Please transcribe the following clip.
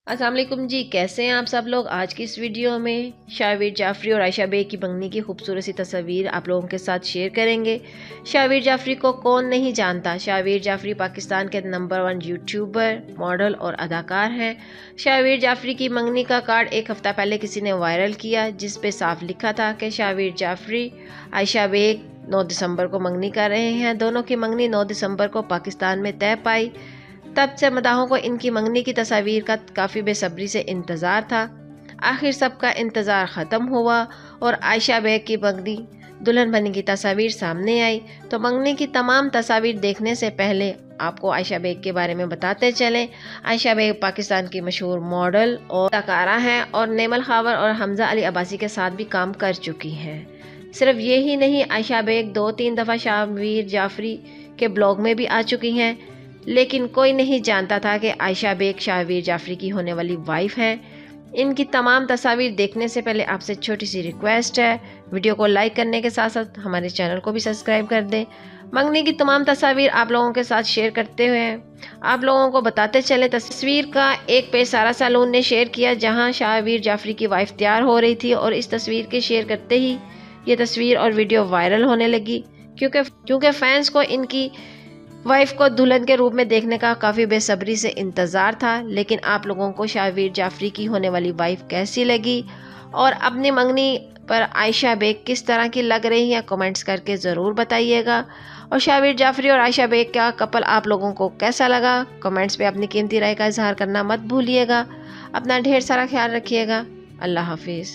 अस्सलाम वालेकुम जी, कैसे हैं आप सब लोग। आज की इस वीडियो में शाहवीर जाफरी और आयशा बेग की मंगनी की खूबसूरत सी तस्वीर आप लोगों के साथ शेयर करेंगे। शाहवीर जाफरी को कौन नहीं जानता। शाहवीर जाफरी पाकिस्तान के नंबर 1 यूट्यूबर, मॉडल और अदाकार हैं। शाहवीर जाफरी की मंगनी का कार्ड एक हफ्ता पहले किसी ने वायरल किया, जिस पे साफ लिखा था कि शाहवीर जाफरी आयशा बेग 9 दिसंबर को मंगनी कर रहे हैं। दोनों की मंगनी 9 दिसंबर को पाकिस्तान में तय पाई। तब से मदाहों को इनकी मंगनी की तस्वीर का काफ़ी बेसब्री से इंतज़ार था। आखिर सबका इंतज़ार ख़त्म हुआ और आयशा बेग की मंगनी दुल्हन बनने की तस्वीर सामने आई। तो मंगनी की तमाम तस्वीर देखने से पहले आपको आयशा बेग के बारे में बताते चलें। आयशा बेग पाकिस्तान की मशहूर मॉडल और अदाकारा हैं और नेमल खावर और हमजा अली अब्बासी के साथ भी काम कर चुकी हैं। सिर्फ ये ही नहीं, आयशा बेग 2-3 दफ़ा शाहवीर जाफरी के ब्लॉग में भी आ चुकी हैं, लेकिन कोई नहीं जानता था कि आयशा बेग शाहवीर जाफरी की होने वाली वाइफ है। इनकी तमाम तस्वीर देखने से पहले आपसे छोटी सी रिक्वेस्ट है, वीडियो को लाइक करने के साथ साथ हमारे चैनल को भी सब्सक्राइब कर दें। मंगनी की तमाम तस्वीर आप लोगों के साथ शेयर करते हुए आप लोगों को बताते चले। तस्वीर का एक पेज सारा सैलून ने शेयर किया, जहां शाहवीर जाफरी की वाइफ तैयार हो रही थी और इस तस्वीर के शेयर करते ही ये तस्वीर और वीडियो वायरल होने लगी, क्योंकि फैंस को इनकी वाइफ को दुल्हन के रूप में देखने का काफ़ी बेसब्री से इंतज़ार था। लेकिन आप लोगों को शाहवीर जाफरी की होने वाली वाइफ कैसी लगी और अपनी मंगनी पर आयशा बेग किस तरह की लग रही है, कमेंट्स करके ज़रूर बताइएगा। और शाहवीर जाफरी और आयशा बेग का कपल आप लोगों को कैसा लगा, कमेंट्स पे अपनी कीमती राय का इजहार करना मत भूलिएगा। अपना ढेर सारा ख्याल रखिएगा। अल्लाह हाफिज़।